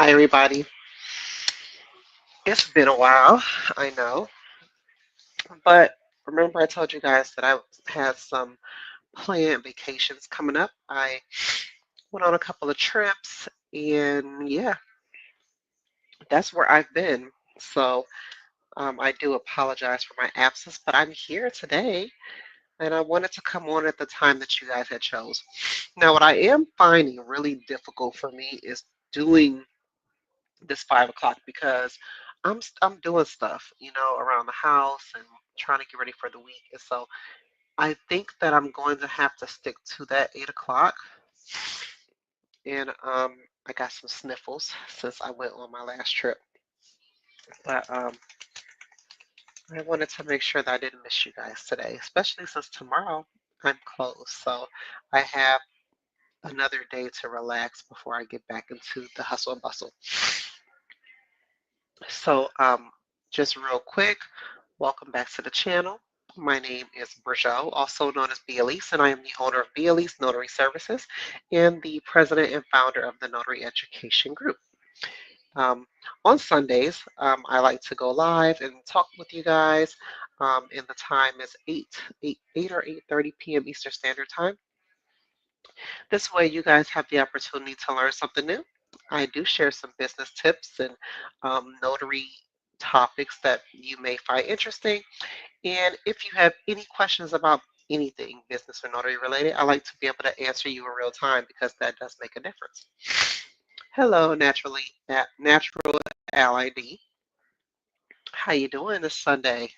Hi, everybody. It's been a while, I know, but remember I told you guys that I had some planned vacations coming up. I went on a couple of trips, and yeah, that's where I've been. So I do apologize for my absence, but I'm here today, and I wanted to come on at the time that you guys had chose. Now, what I am finding really difficult for me is doing this 5 o'clock because I'm doing stuff, around the house and trying to get ready for the week. And so I think that I'm going to have to stick to that 8 o'clock. And I got some sniffles since I went on my last trip. But I wanted to make sure that I didn't miss you guys today, especially since tomorrow I'm closed. So I have another day to relax before I get back into the hustle and bustle. So just real quick, welcome back to the channel. My name is Brijo, also known as Elise, and I am the owner of Elise Notary Services and the president and founder of the Notary Education Group. Um, on Sundays, I like to go live and talk with you guys, and the time is 8 or 8:30 p.m. Eastern Standard Time. This way, you guys have the opportunity to learn something new. I do share some business tips and notary topics that you may find interesting. And if you have any questions about anything business or notary related, I like to be able to answer you in real time because that does make a difference. Hello, Natural LID. How you doing this Sunday?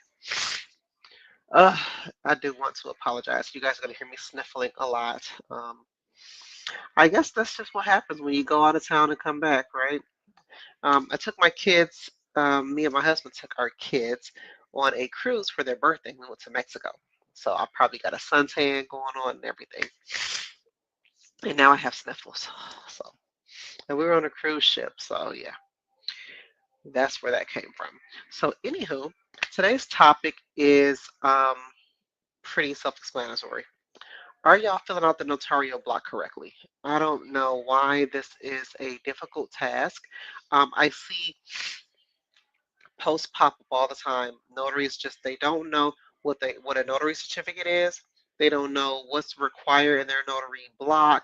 Uh, I do want to apologize. You guys are going to hear me sniffling a lot. I guess that's just what happens when you go out of town and come back, right? I took my kids, me and my husband took our kids on a cruise for their birthday. We went to Mexico. So I probably got a suntan going on and everything. And now I have sniffles. So, and we were on a cruise ship. So, yeah, that's where that came from. So, anywho, today's topic is pretty self explanatory. Are y'all filling out the notarial block correctly? I don't know why this is a difficult task. I see posts pop up all the time. Notaries just they don't know what a notary certificate is. They don't know what's required in their notary block.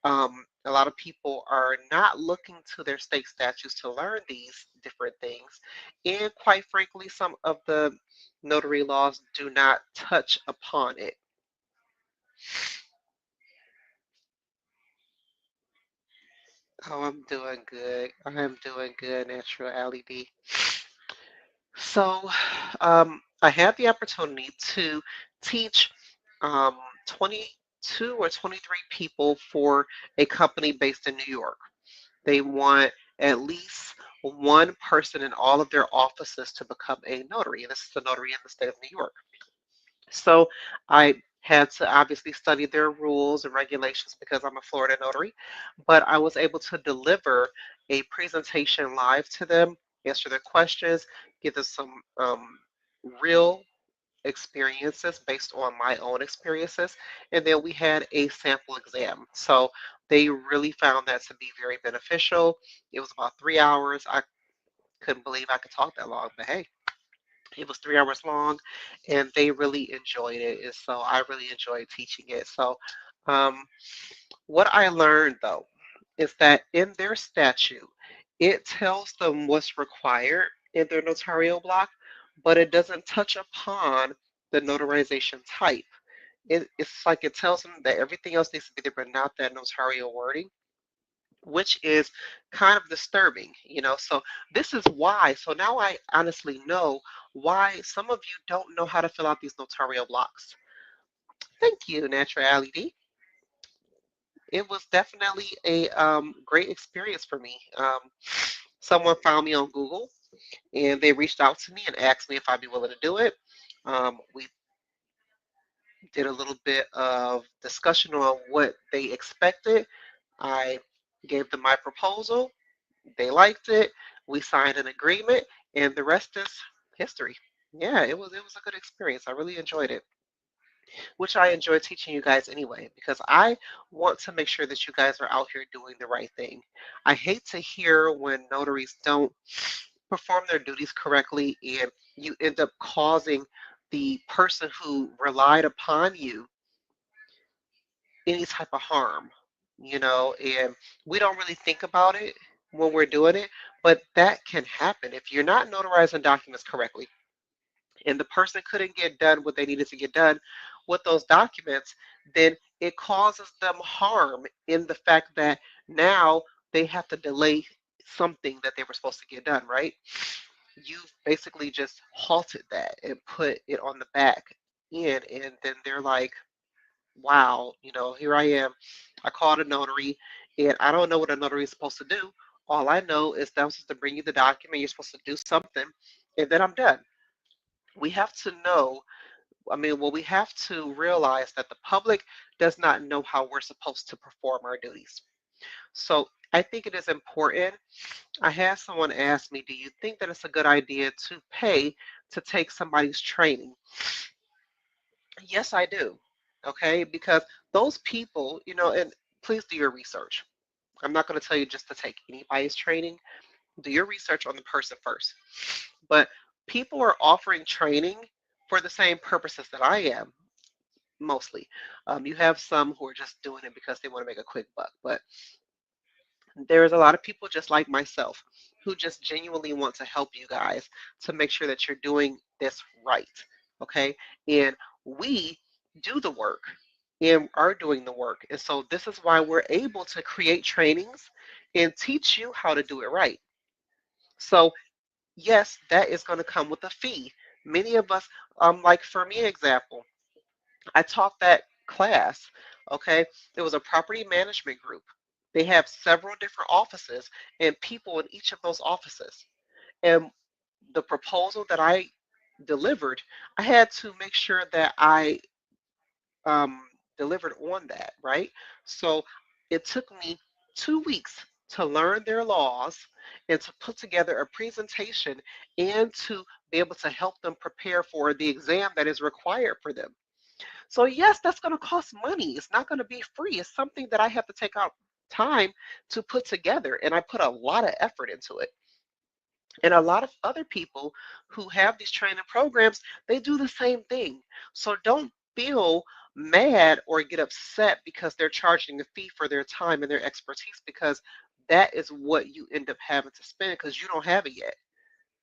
A lot of people are not looking to their state statutes to learn these different things. And quite frankly, some of the notary laws do not touch upon it. Oh, I'm doing good. I am doing good, Natural LED. So, I had the opportunity to teach 22 or 23 people for a company based in New York. They want at least one person in all of their offices to become a notary. And this is a notary in the state of New York. So I had to obviously study their rules and regulations because I'm a Florida notary, but I was able to deliver a presentation live to them, answer their questions, give them some real experiences based on my own experiences, and then we had a sample exam. So they really found that to be very beneficial. It was about 3 hours. I couldn't believe I could talk that long, but hey, it was 3 hours long, and they really enjoyed it. And so I really enjoyed teaching it. So, um, what I learned though is that in their statute, it tells them what's required in their notarial block, but it doesn't touch upon the notarization type. It's like it tells them that everything else needs to be there, but not that notarial wording, which is kind of disturbing, So this is why. So now I honestly know why some of you don't know how to fill out these notarial blocks. Thank you, Natural LED. It was definitely a great experience for me. Someone found me on Google and they reached out to me and asked me if I'd be willing to do it. We did a little bit of discussion on what they expected. I gave them my proposal. They liked it. We signed an agreement, and the rest is history. Yeah, it was a good experience. I really enjoyed it. which I enjoy teaching you guys anyway, because I want to make sure that you guys are out here doing the right thing. I hate to hear when notaries don't perform their duties correctly and you end up causing the person who relied upon you any type of harm, and we don't really think about it when we're doing it, but that can happen if you're not notarizing documents correctly and the person couldn't get done what they needed to get done with those documents, then it causes them harm in the fact that now they have to delay something that they were supposed to get done, right? You've basically just halted that and put it on the back end, and then they're like, wow, here I am. I called a notary, and I don't know what a notary is supposed to do. All I know is that I'm supposed to bring you the document, you're supposed to do something, and then I'm done. We have to know, we have to realize that the public does not know how we're supposed to perform our duties. So I think it is important. I had someone ask me, do you think that it's a good idea to pay to take somebody's training? Yes, I do. Okay, because those people, and please do your research. I'm not going to tell you just to take anybody's training. Do your research on the person first. But people are offering training for the same purposes that I am, mostly. You have some who are just doing it because they want to make a quick buck, but there's a lot of people just like myself who just genuinely want to help you guys to make sure that you're doing this right. Okay. And we do the work and are doing the work. And so this is why we're able to create trainings and teach you how to do it right. So, yes, that is going to come with a fee. Many of us, like for me, example, I taught that class, okay? It was a property management group. They have several different offices and people in each of those offices. And the proposal that I delivered, I had to make sure that I delivered on that, right? So it took me 2 weeks to learn their laws and to put together a presentation and to be able to help them prepare for the exam that is required for them. So yes, that's going to cost money. It's not going to be free. It's something that I have to take out time to put together, and I put a lot of effort into it. And a lot of other people who have these training programs, they do the same thing. So don't feel mad or get upset because they're charging a fee for their time and their expertise, because that is what you end up having to spend because you don't have it yet.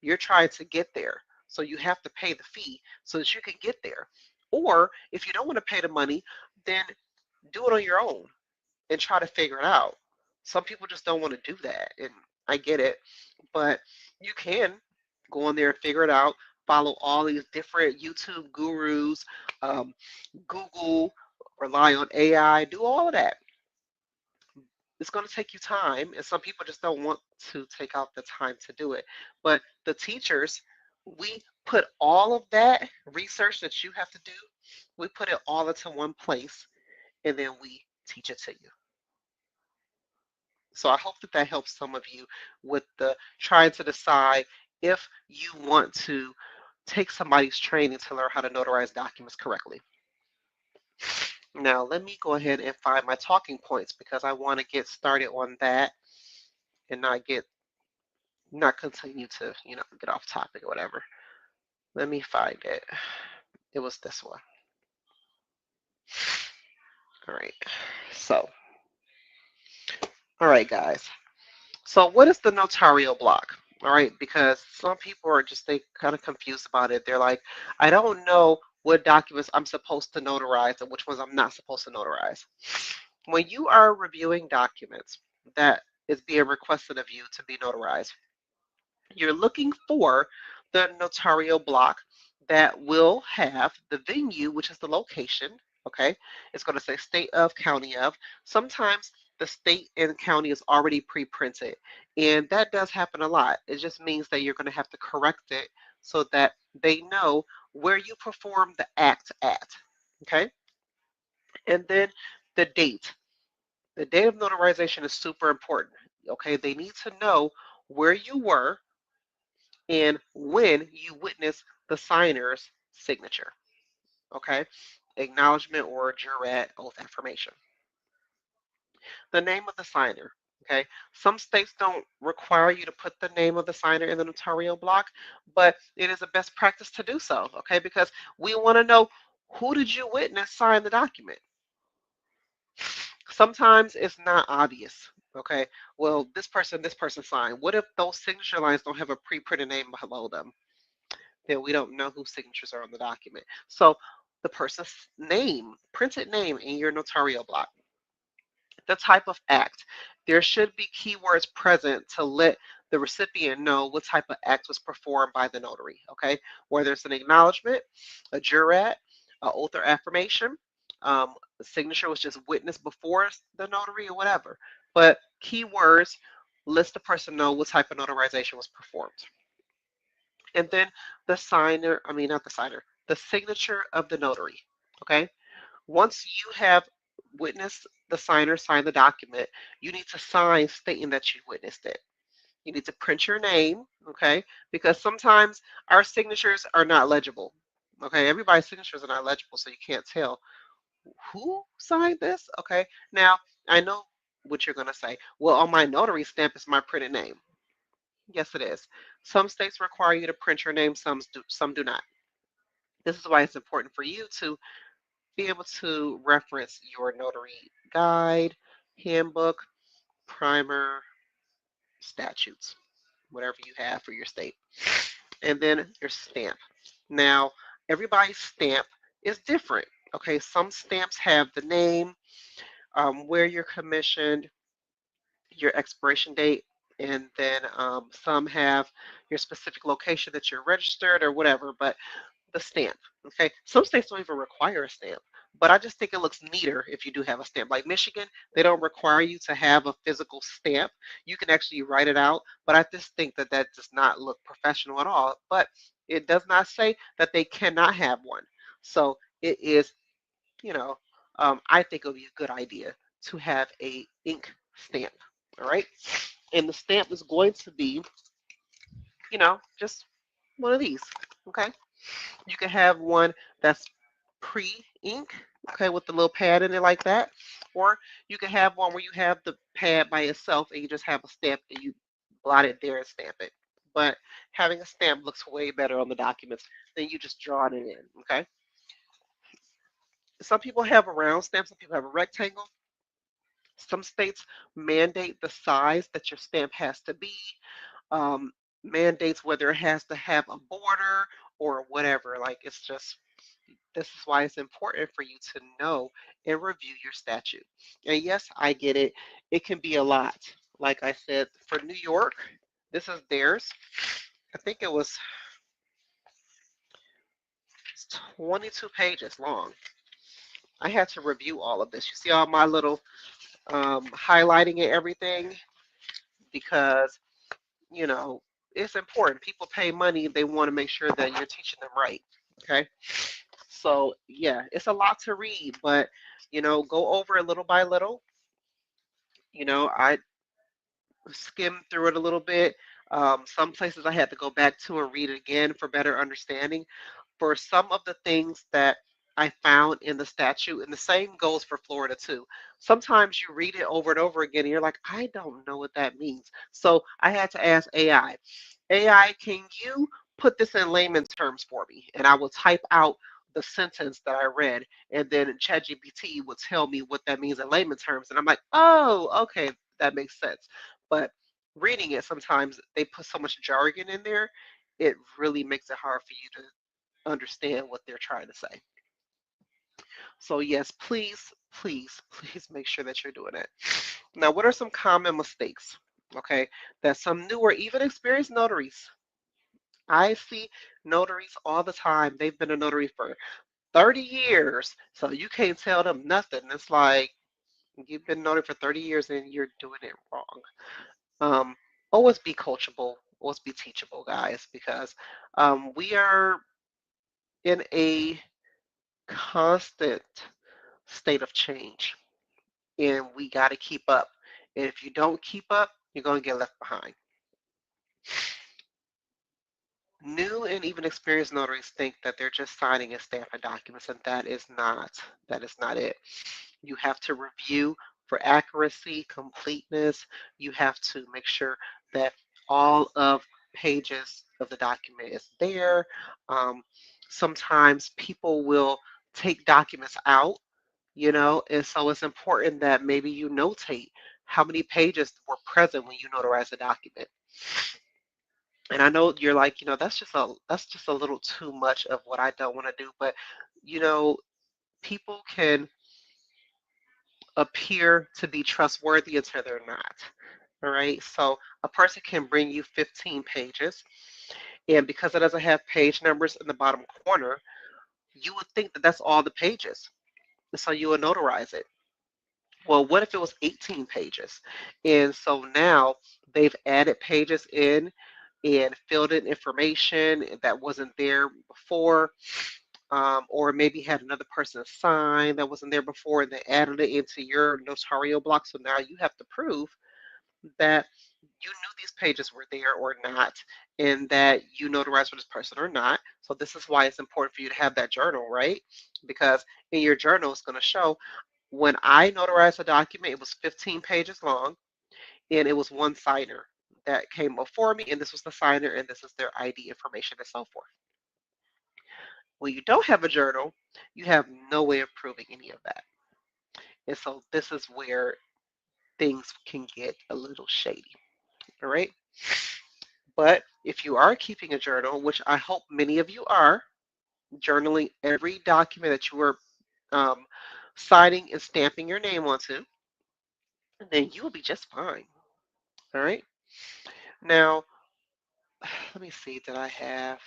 You're trying to get there. So you have to pay the fee so that you can get there. Or if you don't want to pay the money, then do it on your own and try to figure it out. Some people just don't want to do that, and I get it, but you can go on there and figure it out. Follow all these different YouTube gurus, um, Google, rely on AI, do all of that. It's going to take you time, and some people just don't want to take out the time to do it. But the teachers, we put all of that research that you have to do, we put it all into one place, and then we teach it to you. So I hope that that helps some of you with the trying to decide if you want to take somebody's training to learn how to notarize documents correctly. Now, let me go ahead and find my talking points because I want to get started on that and not continue to, get off topic or whatever. Let me find it. It was this one. All right. So, all right, guys. So what is the notarial block? All right, because some people are just they kind of confused about it. They're like, I don't know what documents I'm supposed to notarize and which ones I'm not supposed to notarize. When you are reviewing documents that is being requested of you to be notarized, you're looking for the notarial block that will have the venue, which is the location. Okay, it's going to say state of, county of. Sometimes the state and county is already pre-printed, and that does happen a lot. It just means that you're going to have to correct it so that they know where you perform the act at. Okay, and then the date. The date of notarization is super important. Okay, they need to know where you were and when you witness the signer's signature. Okay, acknowledgement or jurat oath affirmation. The name of the signer. Okay, some states don't require you to put the name of the signer in the notarial block, but it is a best practice to do so. Okay, because we want to know, who did you witness sign the document. Sometimes it's not obvious. Okay, well, this person signed. What if those signature lines don't have a pre-printed name below them? Then we don't know whose signatures are on the document. So the person's name, printed name in your notarial block. The type of act. There should be keywords present to let the recipient know what type of act was performed by the notary, okay? Whether it's an acknowledgement, a jurat, an oath or affirmation, a signature was just witnessed before the notary or whatever. But keywords lets the person know what type of notarization was performed. And then the signer, I mean, not the signer, the signature of the notary, okay? Once you have witnessed the signer sign the document, you need to sign stating that you witnessed it. You need to print your name, okay? Because sometimes our signatures are not legible. Okay, everybody's signatures are not legible, so you can't tell who signed this. Okay, now I know what you're going to say. Well, on my notary stamp is my printed name. Yes, it is. Some states require you to print your name, some do not. This is why it's important for you to be able to reference your notary guide, handbook, primer, statutes, whatever you have for your state. And then your stamp. Now, everybody's stamp is different. Okay, some stamps have the name, where you're commissioned, your expiration date, and then some have your specific location that you're registered or whatever. But the stamp. Okay, some states don't even require a stamp, but I just think it looks neater if you do have a stamp. Like Michigan, they don't require you to have a physical stamp. You can actually write it out, but I just think that that does not look professional at all. But it does not say that they cannot have one. So it is, you know, I think it would be a good idea to have a ink stamp. All right, and the stamp is going to be, just one of these. Okay. You can have one that's pre-ink, okay, with the little pad in it like that. Or you can have one where you have the pad by itself and you just have a stamp and you blot it there and stamp it. But having a stamp looks way better on the documents than you just drawing it in, okay? Some people have a round stamp, some people have a rectangle. Some states mandate the size that your stamp has to be, um, mandates whether it has to have a border or whatever. Like, it's just, this is why it's important for you to know and review your statute. And yes, I get it. It can be a lot. Like I said, for New York, this is theirs. I think it was 22 pages long. I had to review all of this. You see all my little highlighting and everything because, you know, it's important. People pay money. They want to make sure that you're teaching them right. Okay. So, yeah, it's a lot to read, but, go over it little by little. I skimmed through it a little bit. Some places I had to go back to and read it again for better understanding. For some of the things that I found in the statute, and the same goes for Florida too. Sometimes you read it over and over again, and you're like, I don't know what that means. So I had to ask AI. AI, can you put this in layman terms for me? And I will type out the sentence that I read, and then ChatGPT will tell me what that means in layman terms. And I'm like, oh, okay, that makes sense. But reading it, sometimes they put so much jargon in there, it really makes it hard for you to understand what they're trying to say. So, yes, please, please, please make sure that you're doing it. Now, what are some common mistakes? Okay, that some new or even experienced notaries, I see notaries all the time. They've been a notary for 30 years, so you can't tell them nothing. It's like you've been a notary for 30 years and you're doing it wrong. Um, Always be coachable, always be teachable, guys, because we are in a constant state of change and we got to keep up. And if you don't keep up, you're going to get left behind. New and even experienced notaries think that they're just signing and stamping documents, and that is not it. You have to review for accuracy, completeness. You have to make sure that all of pages of the document is there. Um, Sometimes people will take documents out, and so it's important that maybe you notate how many pages were present when you notarize a document. And I know you're like, that's just a little too much of what I don't want to do, but you know, people can appear to be trustworthy until they're not. All right. So a person can bring you 15 pages, and because it doesn't have page numbers in the bottom corner, you would think that that's all the pages. So you would notarize it. Well, what if it was 18 pages? And so now they've added pages in and filled in information that wasn't there before, or maybe had another person sign that wasn't there before, and they added it into your notarial block. So now you have to prove that you knew these pages were there or not, and that you notarized for this person or not. So this is why it's important for you to have that journal, right? Because in your journal, it's going to show when I notarized a document, it was 15 pages long, and it was one signer that came before me, and this was the signer, and this is their ID information and so forth. When you don't have a journal, you have no way of proving any of that. And so this is where things can get a little shady. All right. But if you are keeping a journal, which I hope many of you are, journaling every document that you are um, signing and stamping your name onto, then you will be just fine. All right. Now, let me see, did I have.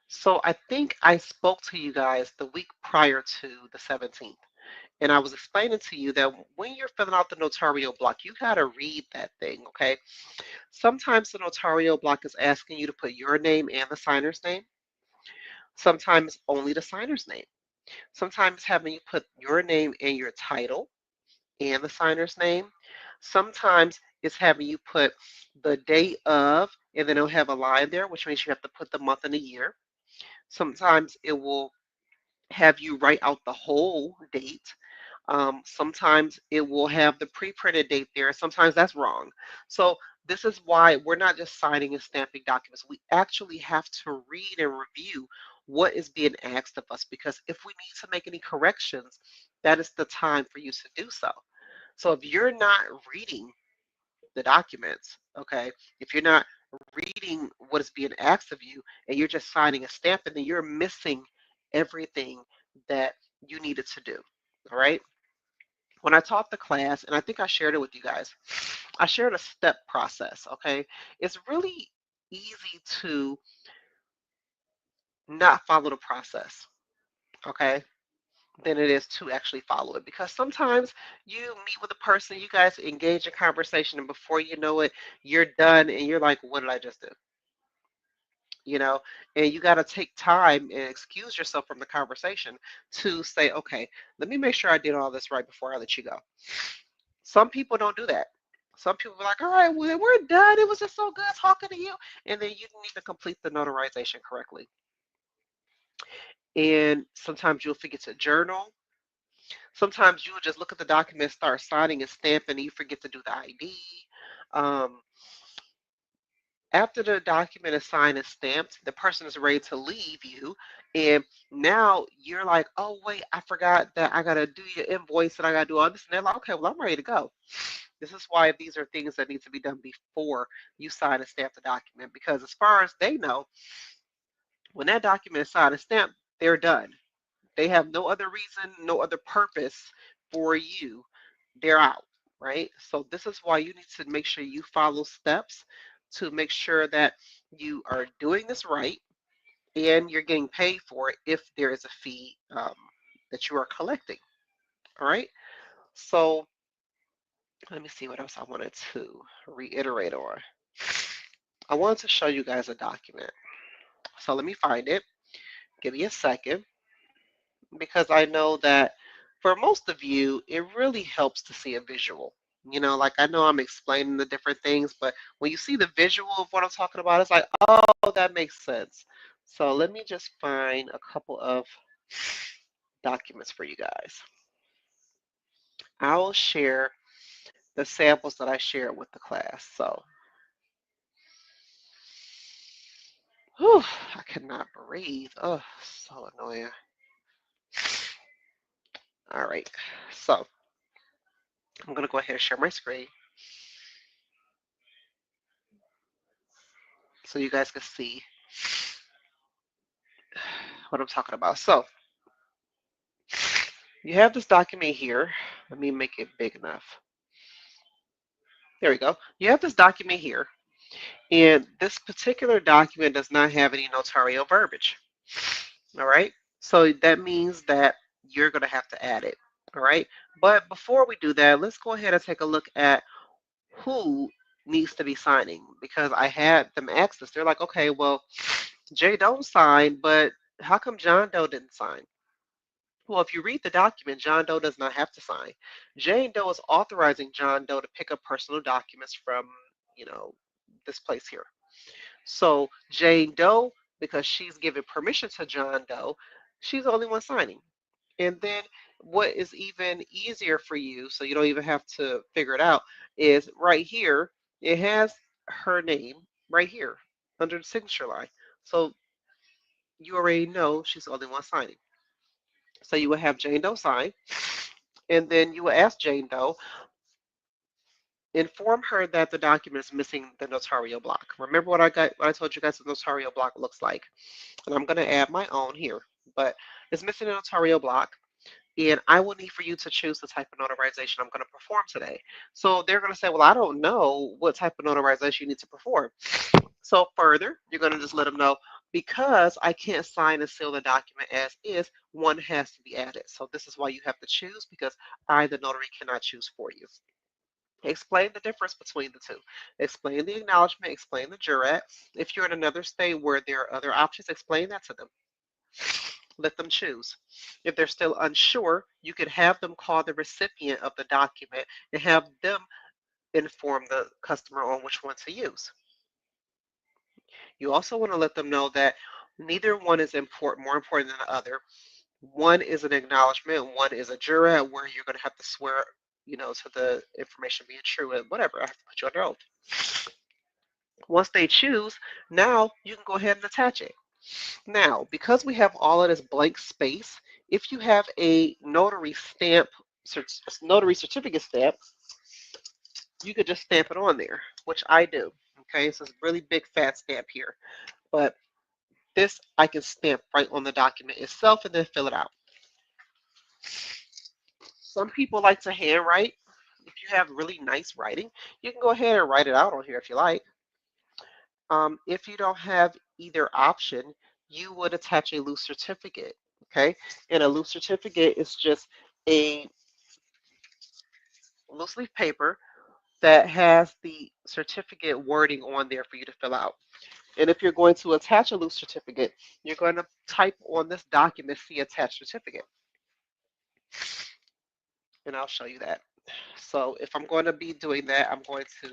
So I think I spoke to you guys the week prior to the 17th. And I was explaining to you that when you're filling out the notarial block, you got to read that thing, okay? Sometimes the notarial block is asking you to put your name and the signer's name. Sometimes only the signer's name. Sometimes having you put your name and your title and the signer's name. Sometimes it's having you put the date of, and then it'll have a line there, which means you have to put the month and the year. Sometimes it will have you write out the whole date. Sometimes it will have the pre-printed date there. Sometimes that's wrong. So this is why we're not just signing and stamping documents. We actually have to read and review what is being asked of us, because if we need to make any corrections, that is the time for you to do so. So if you're not reading the documents, okay, if you're not reading what is being asked of you and you're just signing a stamp, and then you're missing everything that you needed to do. All right. When I taught the class, and I think I shared it with you guys, I shared a step process. Okay. It's really easy to not follow the process. Okay. Than it is to actually follow it, because sometimes you meet with a person, you guys engage in conversation, and before you know it, you're done and you're like, what did I just do? you know, and you got to take time and excuse yourself from the conversation to say, okay, let me make sure I did all this right before I let you go. Some people don't do that. Some people are like, all right, well, we're done. It was just so good talking to you. And then you didn't even complete the notarization correctly. And sometimes you'll forget to journal. Sometimes you'll just look at the document, start signing and stamping, and you forget to do the ID. Um, After the document is signed and stamped, the person is ready to leave you. And now you're like, oh, wait, I forgot that I got to do your invoice and I got to do all this. And they're like, okay, well, I'm ready to go. This is why these are things that need to be done before you sign and stamp the document. Because as far as they know, when that document is signed and stamped, they're done. They have no other reason, no other purpose for you. They're out, right? So this is why you need to make sure you follow steps to make sure that you are doing this right and you're getting paid for it if there is a fee that you are collecting. All right. So let me see what else I wanted to reiterate on. I wanted to show you guys a document. So let me find it. Give me a second, because I know that for most of you, it really helps to see a visual. You know, like I know I'm explaining the different things, but when you see the visual of what I'm talking about, it's like, oh, that makes sense. So let me just find a couple of documents for you guys. I will share the samples that I shared with the class. So, whew, I cannot breathe. Oh, so annoying. All right, so I'm gonna go ahead and share my screen so you guys can see what I'm talking about. So you have this document here. Let me make it big enough. There we go. You have this document here, and this particular document does not have any notarial verbiage. All right. So that means that you're going to have to add it. All right. But before we do that, let's go ahead and take a look at who needs to be signing because I had them ask this. They're like, okay, well, Jay don't sign, but how come John Doe didn't sign? Well, if you read the document, John Doe does not have to sign. Jane Doe is authorizing John Doe to pick up personal documents from, you know, this place here. So Jane Doe, because she's given permission to John Doe, she's the only one signing. And then what is even easier for you, so you don't even have to figure it out, is right here, it has her name right here under the signature line. So you already know she's the only one signing. So you will have Jane Doe sign, and then you will ask Jane Doe, inform her that the document is missing the notarial block. Remember what I told you guys the notarial block looks like. And I'm going to add my own here, but it's missing a notarial block. And I will need for you to choose the type of notarization I'm going to perform today. So they're going to say, well, I don't know what type of notarization you need to perform. So further, you're going to just let them know because I can't sign and seal the document as is, one has to be added. So this is why you have to choose because I, the notary, cannot choose for you. Explain the difference between the two. Explain the acknowledgement, explain the jurat. If you're in another state where there are other options, explain that to them. Let them choose. If they're still unsure, you could have them call the recipient of the document and have them inform the customer on which one to use. You also want to let them know that neither one is more important than the other. One is an acknowledgement, one is a jurat where you're going to have to swear, to the information being true and whatever. I have to put you under oath. Once they choose, now you can go ahead and attach it. Now, because we have all of this blank space, if you have a notary certificate stamp, you could just stamp it on there, which I do. Okay, so it's a really big fat stamp here. But this I can stamp right on the document itself and then fill it out. Some people like to handwrite. If you have really nice writing, you can go ahead and write it out on here if you like. If you don't have either option, you would attach a loose certificate. Okay, and a loose certificate is just a loose leaf paper that has the certificate wording on there for you to fill out. And if you're going to attach a loose certificate, you're going to type on this document, see attached certificate. And I'll show you that. So if I'm going to be doing that, I'm going to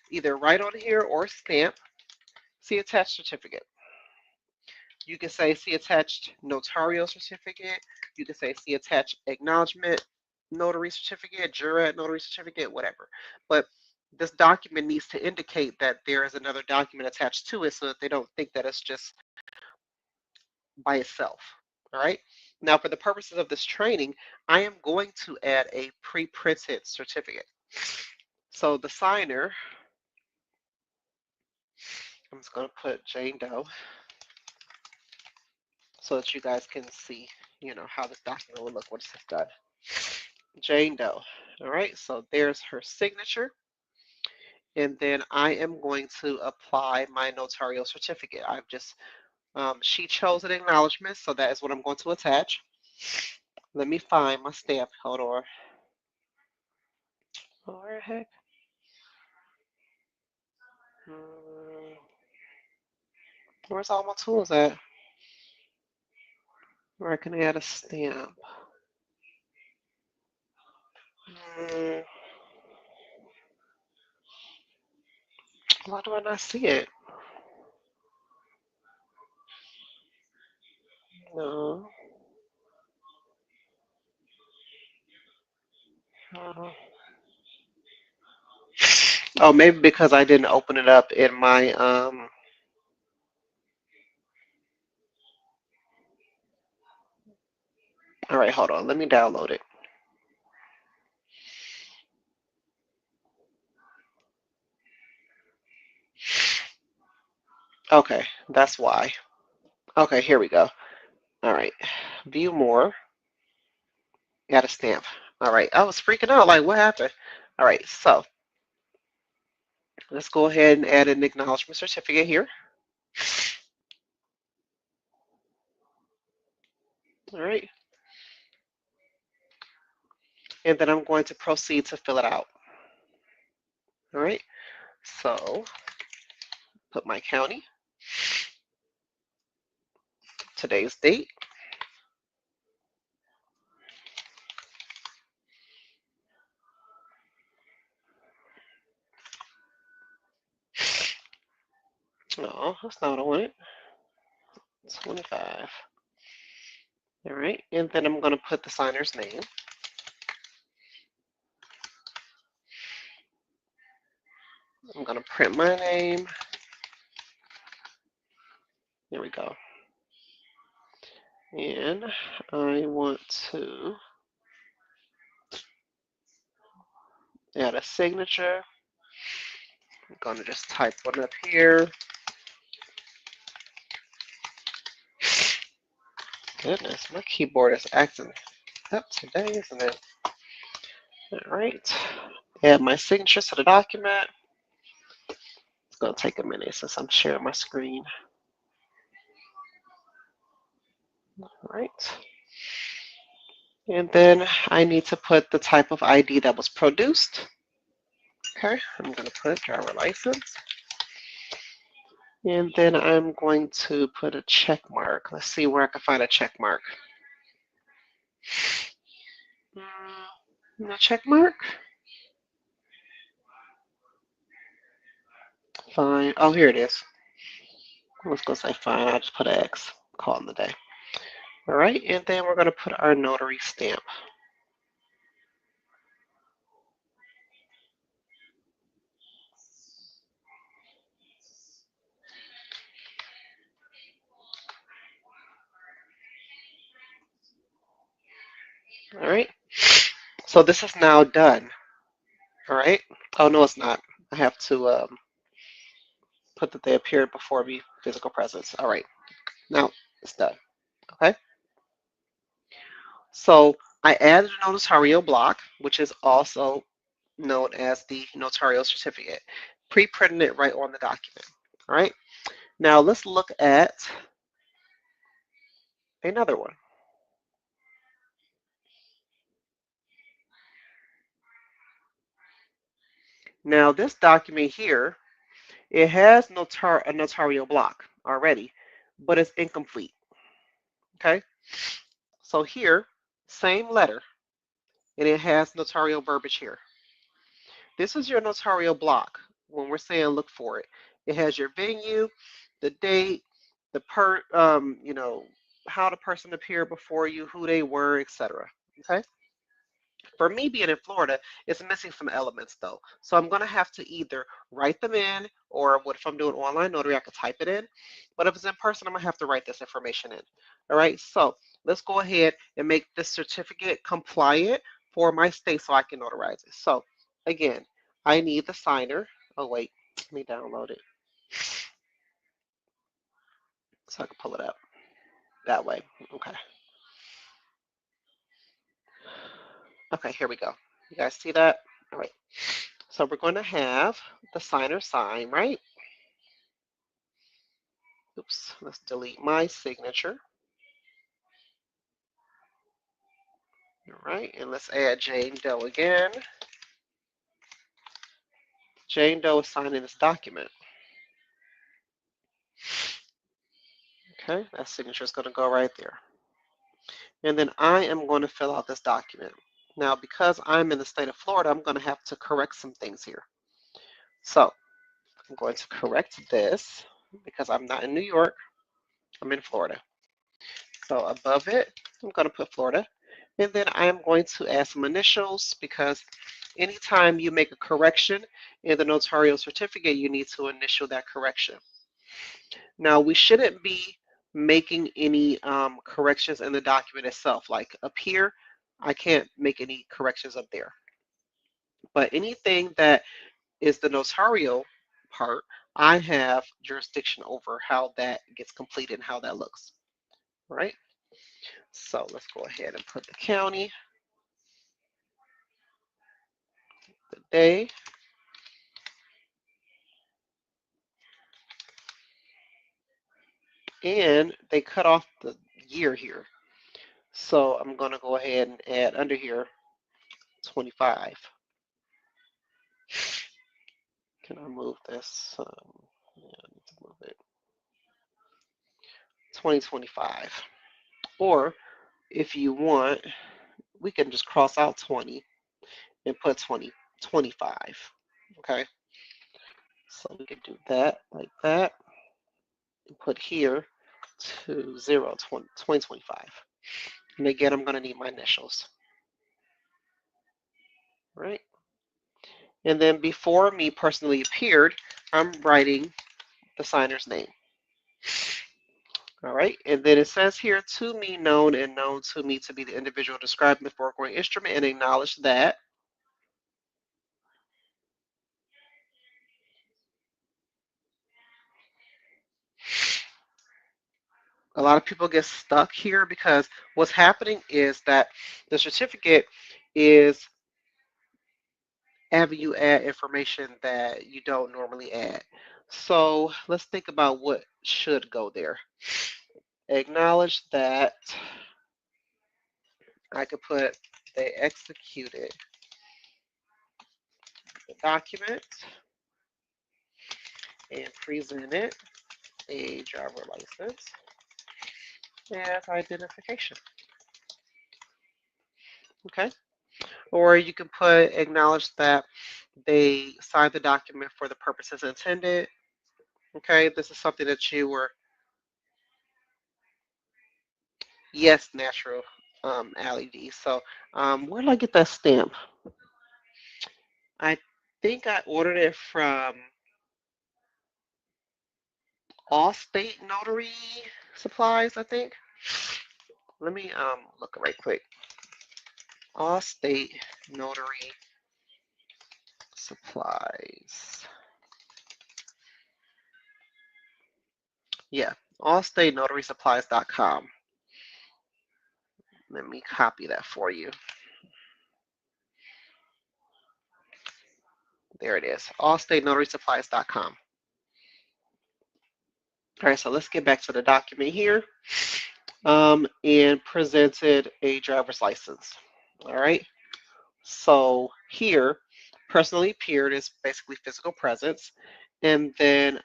either write on here or stamp, see attached certificate. You can say see attached notarial certificate. You can say see attached acknowledgement notary certificate, jurat notary certificate, whatever. But this document needs to indicate that there is another document attached to it so that they don't think that it's just by itself. All right. Now, for the purposes of this training, I am going to add a pre-printed certificate. So the signer, I'm just going to put Jane Doe so that you guys can see, how this document will look once it's done. Jane Doe. All right, so there's her signature. And then I am going to apply my notarial certificate. She chose an acknowledgement, so that is what I'm going to attach. Let me find my stamp. Hold on. Oh, where the heck? Where's all my tools at? Where I can add a stamp. Why do I not see it? No. Uh, Oh, maybe because I didn't open it up in my all right, hold on. Let me download it. Okay, that's why. Okay, here we go. All right. View more. Got a stamp. All right. I was freaking out. Like, what happened? All right. So let's go ahead and add an acknowledgement certificate here. All right. And then I'm going to proceed to fill it out. All right. So put my county, today's date. No, that's not what I wanted. 25. All right. And then I'm going to put the signer's name. I'm going to print my name. There we go. And I want to add a signature. I'm going to just type one up here. Goodness, my keyboard is acting up today, isn't it? All right. Add my signature to the document. It's going to take a minute since I'm sharing my screen. All right. And then I need to put the type of ID that was produced. Okay, I'm going to put driver license. And then I'm going to put a check mark. Let's see where I can find a check mark. No check mark? Fine. Oh, here it is. I was going to say fine. I just put an X. Call it the day. All right, and then we're going to put our notary stamp. All right, so this is now done. All right. Oh, no, it's not. I have to put that they appeared before me, physical presence. All right, now it's done. Okay, so I added a notarial block, which is also known as the notarial certificate, pre-printed it right on the document. All right, now let's look at another one. Now this document here, it has a notarial block already, but it's incomplete. Okay, so here, same letter, and it has notarial verbiage here. This is your notarial block. When we're saying look for it, it has your venue, the date, how the person appeared before you, who they were, etc. Okay. For me being in Florida, it's missing some elements though. So I'm going to have to either write them in, or what if I'm doing online notary, I could type it in. But if it's in person, I'm going to have to write this information in. All right, so let's go ahead and make this certificate compliant for my state so I can notarize it. So again, I need the signer. Oh, wait, let me download it so I can pull it up that way. Okay. Okay, here we go. You guys see that? All right. So we're going to have the signer sign, right? Oops, let's delete my signature. All right, and let's add Jane Doe again. Jane Doe is signing this document. Okay, that signature is going to go right there. And then I am going to fill out this document. Now, because I'm in the state of Florida, I'm going to have to correct some things here. So I'm going to correct this because I'm not in New York, I'm in Florida. So above it, I'm going to put Florida. And then I am going to add some initials because anytime you make a correction in the notarial certificate, you need to initial that correction. Now, we shouldn't be making any corrections in the document itself. Like up here, I can't make any corrections up there. But anything that is the notarial part, I have jurisdiction over how that gets completed and how that looks. All right? So let's go ahead and put the county, the day, and they cut off the year here. So I'm going to go ahead and add under here 25. Can I move this? Yeah, I need to move it. 2025. Or if you want, we can just cross out 20 and put 2025. Okay, so we can do that like that and put here to 2025. And again, I'm going to need my initials. Right? And then before me personally appeared, I'm writing the signer's name. All right, and then it says here, to me known and known to me to be the individual describing the foregoing instrument, and acknowledge that. A lot of people get stuck here because what's happening is that the certificate is having you add information that you don't normally add. So let's think about what should go there. Acknowledge that I could put they executed the document and presented a driver license as identification. Okay. Or you can put acknowledge that they signed the document for the purposes intended. Okay. This is something that you were, yes, natural, Allie D. So where did I get that stamp? I think I ordered it from Allstate Notary Supplies, I think. Let me look right quick. Allstate Notary Supplies. Yeah, allstatenotarysupplies.com. Let me copy that for you. There it is, allstatenotarysupplies.com. All right, so let's get back to the document here. And presented a driver's license. All right, so here, personally appeared is basically physical presence. And then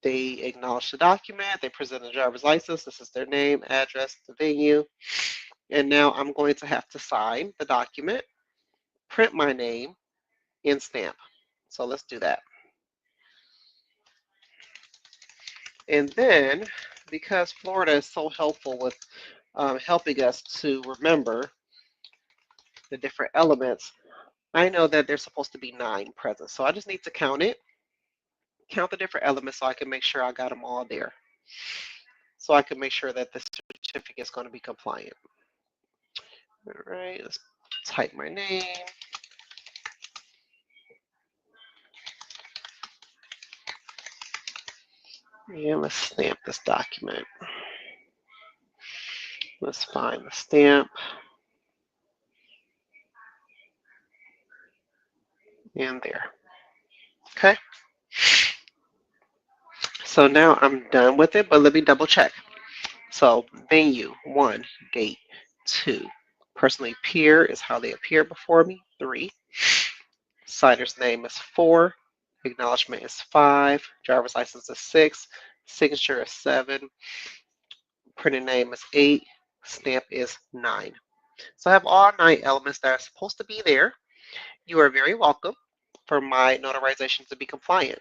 they acknowledge the document, they present the driver's license, this is their name, address, the venue. And now I'm going to have to sign the document, print my name, and stamp. So let's do that. And then, because Florida is so helpful with helping us to remember the different elements, I know that there's supposed to be 9 present. So I just need to count it, count the different elements so I can make sure I got them all there. So I can make sure that the certificate is going to be compliant. All right, let's type my name. And let's stamp this document. Let's find the stamp. And there. Okay. So now I'm done with it, but let me double check. So venue, 1, date, 2. Personally appear is how they appear before me, 3. Signer's name is 4. Acknowledgement is 5. Driver's license is 6. Signature is 7. Printed name is 8. Stamp is 9. So I have all 9 elements that are supposed to be there. You are very welcome. for my notarization to be compliant.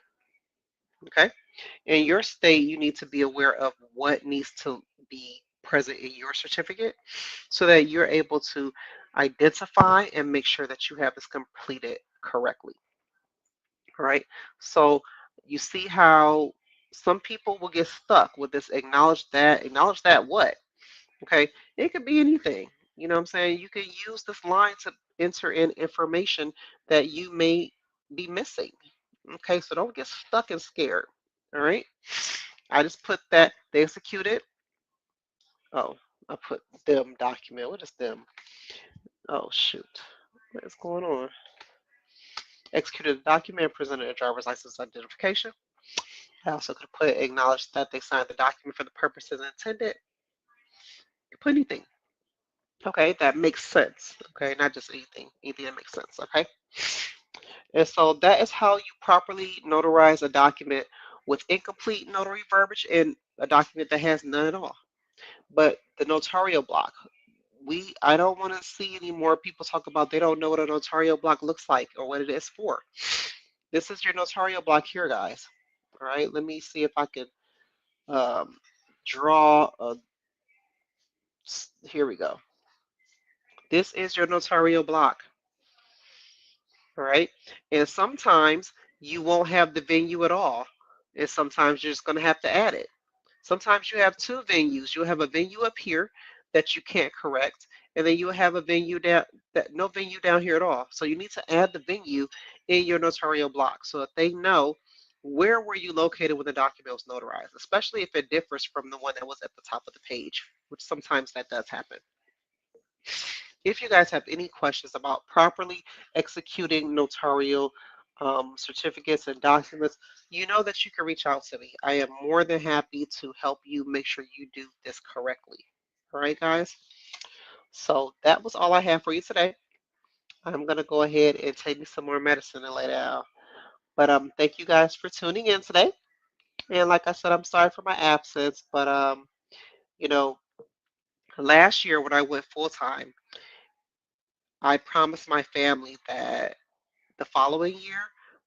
Okay. In your state, you need to be aware of what needs to be present in your certificate so that you're able to identify and make sure that you have this completed correctly. All right. So you see how some people will get stuck with this acknowledge that what? Okay. It could be anything. You know what I'm saying? You can use this line to enter in information that you may be missing. Okay. So don't get stuck and scared. All right. I just put that they executed. Oh, I put them document. What is them? Oh, shoot. What is going on? Executed a document, presented a driver's license identification. I also could put acknowledge that they signed the document for the purposes intended. You put anything. Okay, that makes sense. Okay, not just anything that makes sense. Okay, and so that is how you properly notarize a document with incomplete notary verbiage and a document that has none at all. But the notarial block, I don't want to see any more people talk about they don't know what a notarial block looks like or what it is for. This is your notarial block here, guys. All right, let me see if I can um, draw a, here we go. This is your notarial block, all right? And sometimes you won't have the venue at all. And sometimes you're just going to have to add it. Sometimes you have two venues. You'll have a venue up here that you can't correct, and then you'll have a venue down that no venue down here at all. So you need to add the venue in your notarial block so that they know where were you located when the document was notarized, especially if it differs from the one that was at the top of the page, which sometimes that does happen. If you guys have any questions about properly executing notarial certificates and documents, you know that you can reach out to me. I am more than happy to help you make sure you do this correctly. All right, guys? So that was all I have for you today. I'm going to go ahead and take me some more medicine and lay down. But thank you guys for tuning in today. And like I said, I'm sorry for my absence, but you know, last year when I went full time, I promised my family that the following year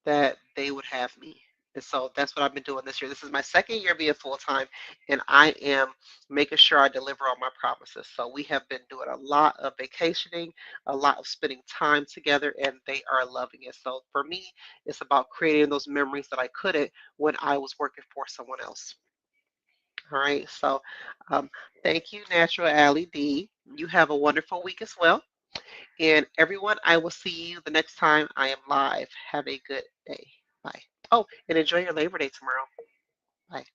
that they would have me. And so that's what I've been doing this year. This is my second year being full time, and I am making sure I deliver on my promises. So we have been doing a lot of vacationing, a lot of spending time together, and they are loving it. So for me, it's about creating those memories that I couldn't when I was working for someone else. All right. So um, thank you, Natural Ally D. You have a wonderful week as well. And everyone, I will see you the next time I am live. Have a good day. Bye. Oh, and enjoy your Labor Day tomorrow. Bye.